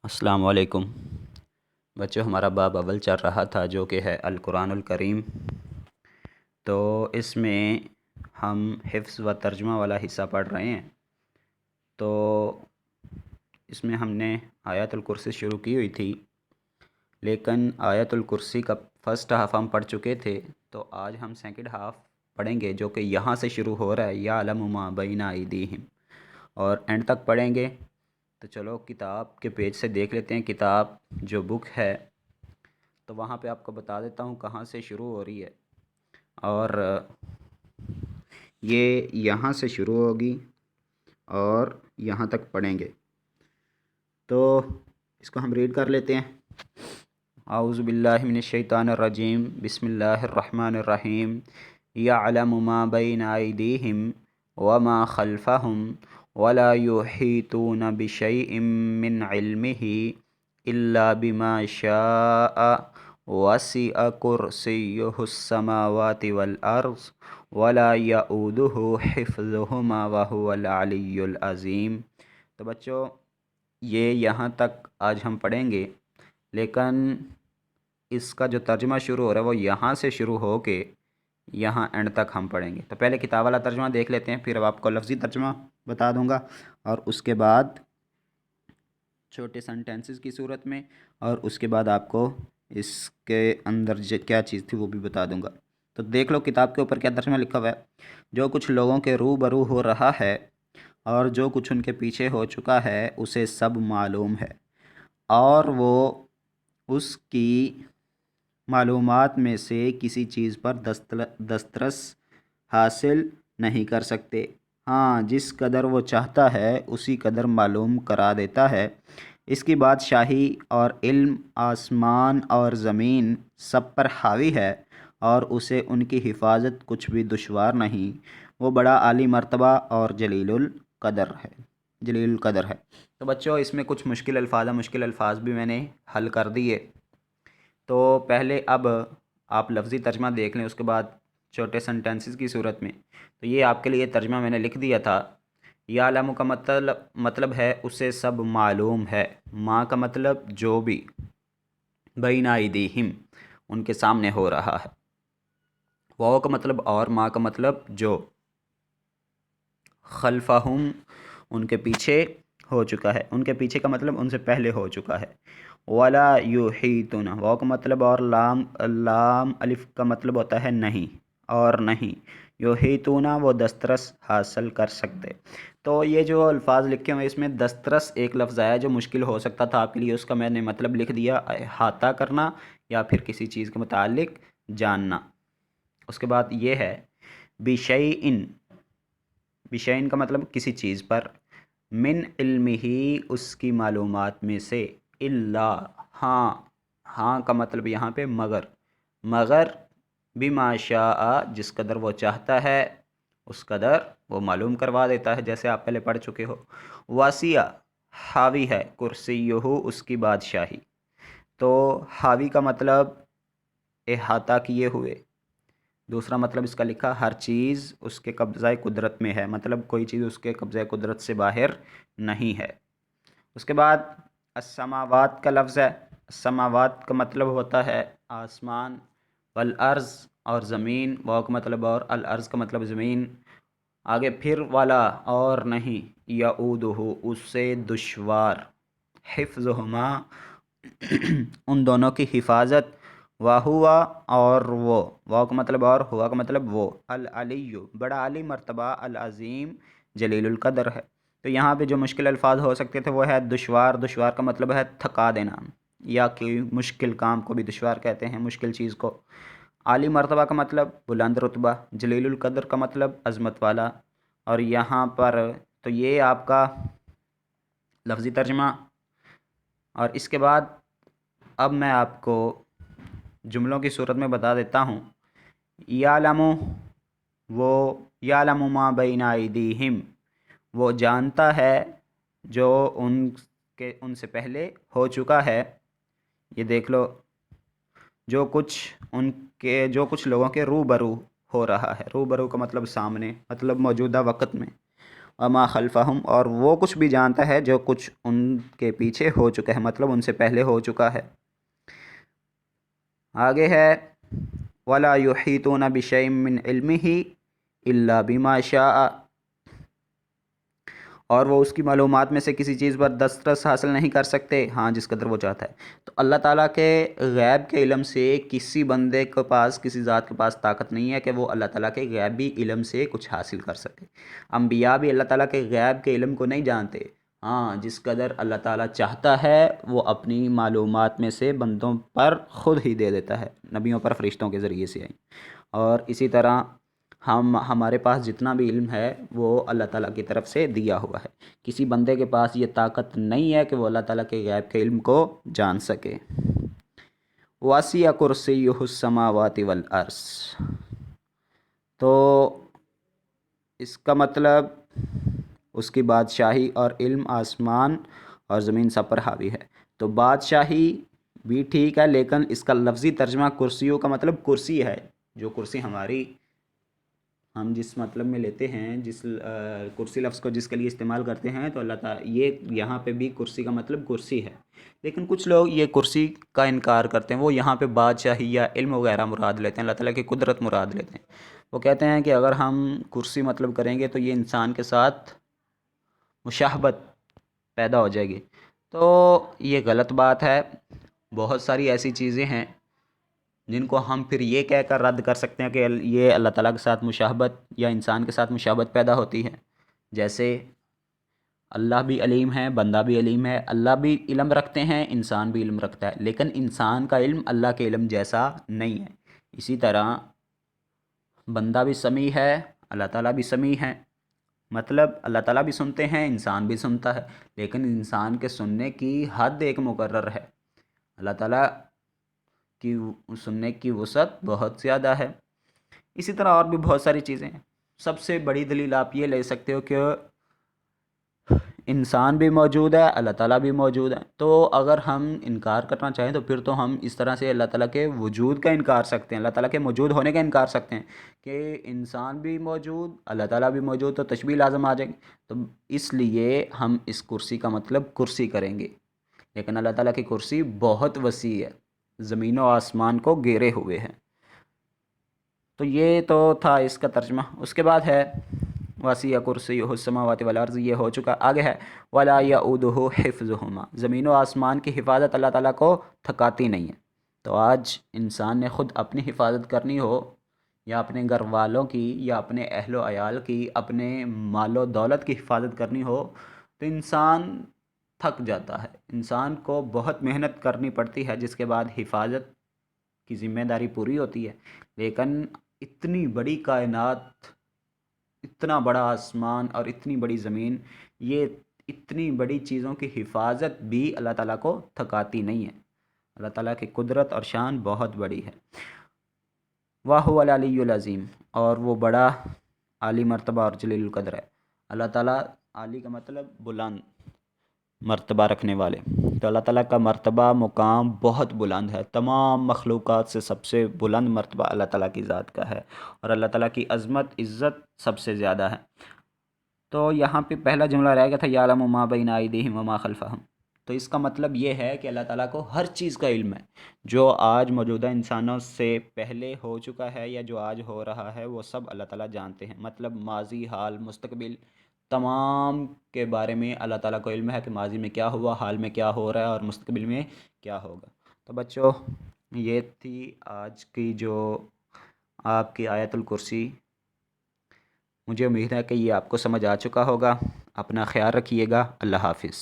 السلام علیکم بچوں، ہمارا باب اول چل رہا تھا جو کہ ہے القرآن الکریم۔ تو اس میں ہم حفظ و ترجمہ والا حصہ پڑھ رہے ہیں۔ تو اس میں ہم نے آیت الکرسی شروع کی ہوئی تھی، لیکن آیت الکرسی کا فرسٹ ہاف ہم پڑھ چکے تھے۔ تو آج ہم سیکنڈ ہاف پڑھیں گے جو کہ یہاں سے شروع ہو رہا ہے، یعلم ما بین ایدیہم، اور اینڈ تک پڑھیں گے۔ تو چلو کتاب کے پیج سے دیکھ لیتے ہیں، کتاب جو بک ہے تو وہاں پہ آپ کو بتا دیتا ہوں کہاں سے شروع ہو رہی ہے، اور یہ یہاں سے شروع ہوگی اور یہاں تک پڑھیں گے۔ تو اس کو ہم ریڈ کر لیتے ہیں۔ اعوذ باللہ من الشیطان الرجیم، بسم اللہ الرحمن الرحیم۔ یعلم ما بین ایدیہم وما خلفہم ولا یحیطون بشیء من علمہ الا بما شاء وسع کرسیہ السماوات والارض ولا یؤودہ حفظہما وہو العلی العظیم۔ تو بچوں یہ یہاں تک آج ہم پڑھیں گے، لیکن اس کا جو ترجمہ شروع ہو رہا ہے وہ یہاں سے شروع ہو کے یہاں اینڈ تک ہم پڑھیں گے۔ تو پہلے کتاب والا ترجمہ دیکھ لیتے ہیں، پھر اب آپ کو لفظی ترجمہ بتا دوں گا، اور اس کے بعد چھوٹے سنٹینسز کی صورت میں، اور اس کے بعد آپ کو اس کے اندر کیا چیز تھی وہ بھی بتا دوں گا۔ تو دیکھ لو کتاب کے اوپر کیا ترجمہ لکھا ہوا ہے۔ جو کچھ لوگوں کے روبرو ہو رہا ہے اور جو کچھ ان کے پیچھے ہو چکا ہے اسے سب معلوم ہے، اور وہ اس کی معلومات میں سے کسی چیز پر دسترس حاصل نہیں کر سکتے۔ ہاں، جس قدر وہ چاہتا ہے اسی قدر معلوم کرا دیتا ہے۔ اس کی بادشاہی اور علم آسمان اور زمین سب پر حاوی ہے، اور اسے ان کی حفاظت کچھ بھی دشوار نہیں۔ وہ بڑا عالی مرتبہ اور جلیل القدر ہے۔ تو بچوں اس میں کچھ مشکل الفاظ ہیں، مشکل الفاظ بھی میں نے حل کر دیے۔ تو پہلے اب آپ لفظی ترجمہ دیکھ لیں، اس کے بعد چھوٹے سنٹینسز کی صورت میں۔ تو یہ آپ کے لیے ترجمہ میں نے لکھ دیا تھا۔ یعلم کا مطلب ہے اسے سب معلوم ہے، ما کا مطلب جو بھی، بین ایدیہم ان کے سامنے ہو رہا ہے، واو کا مطلب اور، ما کا مطلب جو، خلفہم ان کے پیچھے ہو چکا ہے، ان کے پیچھے کا مطلب ان سے پہلے ہو چکا ہے۔ ولا یحیطون، واو کا مطلب اور، لام الف کا مطلب ہوتا ہے نہیں، اور نہیں، یحیطون وہ دسترس حاصل کر سکتے۔ تو یہ جو الفاظ لکھے ہوئے اس میں دسترس ایک لفظ آیا جو مشکل ہو سکتا تھا آپ کے لیے، اس کا میں نے مطلب لکھ دیا، احاطہ کرنا یا پھر کسی چیز کے متعلق جاننا۔ اس کے بعد یہ ہے بشیء، بشیء کا مطلب کسی چیز پر، من علمہ اس کی معلومات میں سے، الا ہاں، ہاں کا مطلب یہاں پہ مگر بما شاء جس قدر وہ چاہتا ہے اس قدر وہ معلوم کروا دیتا ہے، جیسے آپ پہلے پڑھ چکے ہو۔ واسیہ حاوی ہے، کرسیہ اس کی بادشاہی۔ تو حاوی کا مطلب احاطہ کیے ہوئے، دوسرا مطلب اس کا لکھا ہر چیز اس کے قبضہ قدرت میں ہے، مطلب کوئی چیز اس کے قبضہ قدرت سے باہر نہیں ہے۔ اس کے بعد السماوات کا لفظ ہے، السماوات کا مطلب ہوتا ہے آسمان، والارض اور زمین، واو کا مطلب اور، الارض کا مطلب زمین، آگے پھر والا اور نہیں، یعودہ اس سے دشوار، حفظہما ان دونوں کی حفاظت، وہوا اور وہ، واو کا مطلب اور، ہوا کا مطلب وہ، العلی بڑا علی مرتبہ، العظیم جلیل القدر ہے۔ تو یہاں پہ جو مشکل الفاظ ہو سکتے تھے وہ ہے دشوار، دشوار کا مطلب ہے تھکا دینا، یا کہ مشکل کام کو بھی دشوار کہتے ہیں، مشکل چیز کو۔ عالی مرتبہ کا مطلب بلند رتبہ، جلیل القدر کا مطلب عظمت والا۔ اور یہاں پر تو یہ آپ کا لفظی ترجمہ، اور اس کے بعد اب میں آپ کو جملوں کی صورت میں بتا دیتا ہوں۔ یعلم وہ، یعلم ما بین ایدیہم وہ جانتا ہے جو ان سے پہلے ہو چکا ہے۔ یہ دیکھ لو، جو کچھ لوگوں کے روبرو ہو رہا ہے، روبرو کا مطلب سامنے، مطلب موجودہ وقت میں، وما خلفہم، اور وہ کچھ بھی جانتا ہے جو کچھ ان کے پیچھے ہو چکا ہے، مطلب ان سے پہلے ہو چکا ہے۔ آگے ہے ولا یحیطون بشیء من علمہ الا بما شاء، اور وہ اس کی معلومات میں سے کسی چیز پر دسترس حاصل نہیں کر سکتے ہاں جس قدر وہ چاہتا ہے۔ تو اللہ تعالیٰ کے غیب کے علم سے کسی بندے کے پاس، کسی ذات کے پاس طاقت نہیں ہے کہ وہ اللہ تعالیٰ کے غیبی علم سے کچھ حاصل کر سکے۔ انبیاء بھی اللہ تعالیٰ کے غیب کے علم کو نہیں جانتے، ہاں جس قدر اللہ تعالیٰ چاہتا ہے وہ اپنی معلومات میں سے بندوں پر خود ہی دے دیتا ہے، نبیوں پر فرشتوں کے ذریعے سے آئی۔ اور اسی طرح ہمارے پاس جتنا بھی علم ہے وہ اللہ تعالیٰ کی طرف سے دیا ہوا ہے، کسی بندے کے پاس یہ طاقت نہیں ہے کہ وہ اللہ تعالیٰ کے غیب کے علم کو جان سکے۔ وَسِعَ كُرْسِيُّهُ السَّمَاوَاتِ وَالْأَرْضَ، تو اس کا مطلب اس کی بادشاہی اور علم آسمان اور زمین سب پر حاوی ہے۔ تو بادشاہی بھی ٹھیک ہے، لیکن اس کا لفظی ترجمہ کرسیوں کا مطلب کرسی ہے، جو کرسی ہماری ہم جس مطلب میں لیتے ہیں، جس کرسی لفظ کو جس کے لیے استعمال کرتے ہیں، تو اللہ تعالیٰ یہ یہاں پہ بھی کرسی کا مطلب کرسی ہے۔ لیکن کچھ لوگ یہ کرسی کا انکار کرتے ہیں، وہ یہاں پہ بادشاہی یا علم وغیرہ مراد لیتے ہیں، اللہ تعالیٰ کی قدرت مراد لیتے ہیں۔ وہ کہتے ہیں کہ اگر ہم کرسی مطلب کریں گے تو یہ انسان کے ساتھ مشابہت پیدا ہو جائے گی، تو یہ غلط بات ہے۔ بہت ساری ایسی چیزیں ہیں جن کو ہم پھر یہ کہہ کر رد کر سکتے ہیں کہ یہ اللہ تعالیٰ کے ساتھ مشابہت یا انسان کے ساتھ مشابہت پیدا ہوتی ہے، جیسے اللہ بھی علیم ہے، بندہ بھی علیم ہے، اللہ بھی علم رکھتے ہیں، انسان بھی علم رکھتا ہے، لیکن انسان کا علم اللہ کے علم جیسا نہیں ہے۔ اسی طرح بندہ بھی سمیع ہے، اللہ تعالیٰ بھی سمیع ہے، مطلب اللہ تعالیٰ بھی سنتے ہیں، انسان بھی سنتا ہے، لیکن انسان کے سننے کی حد ایک مقرر ہے، اللہ تعالیٰ کی سننے کی وسعت بہت زیادہ ہے۔ اسی طرح اور بھی بہت ساری چیزیں ہیں۔ سب سے بڑی دلیل آپ یہ لے سکتے ہو کہ انسان بھی موجود ہے، اللہ تعالیٰ بھی موجود ہے، تو اگر ہم انکار کرنا چاہیں تو پھر تو ہم اس طرح سے اللہ تعالیٰ کے وجود کا انکار سکتے ہیں، اللہ تعالیٰ کے موجود ہونے کا انکار سکتے ہیں کہ انسان بھی موجود، اللہ تعالیٰ بھی موجود، تو تشبیہ لازم آ جائے گی۔ تو اس لیے ہم اس کرسی کا مطلب کرسی کریں گے، لیکن اللہ تعالیٰ کی کرسی بہت وسیع ہے، زمین و آسمان کو گھیرے ہوئے ہے۔ تو یہ تو تھا اس کا ترجمہ۔ اس کے بعد ہے وَسِعَ كُرْسِيُّهُ السَّمَاوَاتِ وَالْأَرْضِ، یہ ہو چکا۔ آگے ہے وَلَا يَئُودُهُ حِفْظُهُمَا، زمین و آسمان کی حفاظت اللہ تعالیٰ کو تھکاتی نہیں ہے۔ تو آج انسان نے خود اپنی حفاظت کرنی ہو، یا اپنے گھر والوں کی، یا اپنے اہل و عیال کی، اپنے مال و دولت کی حفاظت کرنی ہو، تو انسان تھک جاتا ہے، انسان کو بہت محنت کرنی پڑتی ہے، جس کے بعد حفاظت کی ذمہ داری پوری ہوتی ہے۔ لیکن اتنی بڑی کائنات، اتنا بڑا آسمان اور اتنی بڑی زمین، یہ اتنی بڑی چیزوں کی حفاظت بھی اللہ تعالیٰ کو تھکاتی نہیں ہے۔ اللہ تعالیٰ کی قدرت اور شان بہت بڑی ہے۔ وَهُوَ الْعَلِيُّ الْعَظِيمُ، اور وہ بڑا عالی مرتبہ اور جلیل القدر ہے۔ اللہ تعالیٰ، عالی کا مطلب بلند، مرتبہ رکھنے والے، تو اللہ تعالیٰ کا مرتبہ مقام بہت بلند ہے، تمام مخلوقات سے سب سے بلند مرتبہ اللہ تعالیٰ کی ذات کا ہے، اور اللہ تعالیٰ کی عظمت، عزت سب سے زیادہ ہے۔ تو یہاں پہ پہلا جملہ رہ گیا تھا یعلم ما بین ایدیہم وما خلفہم، تو اس کا مطلب یہ ہے کہ اللہ تعالیٰ کو ہر چیز کا علم ہے، جو آج موجودہ انسانوں سے پہلے ہو چکا ہے یا جو آج ہو رہا ہے، وہ سب اللہ تعالیٰ جانتے ہیں، مطلب ماضی، حال، مستقبل، تمام کے بارے میں اللہ تعالیٰ کو علم ہے کہ ماضی میں کیا ہوا، حال میں کیا ہو رہا ہے، اور مستقبل میں کیا ہوگا۔ تو بچوں، یہ تھی آج کی جو آپ کی آیت الکرسی۔ مجھے امید ہے کہ یہ آپ کو سمجھ آ چکا ہوگا۔ اپنا خیال رکھیے گا۔ اللہ حافظ۔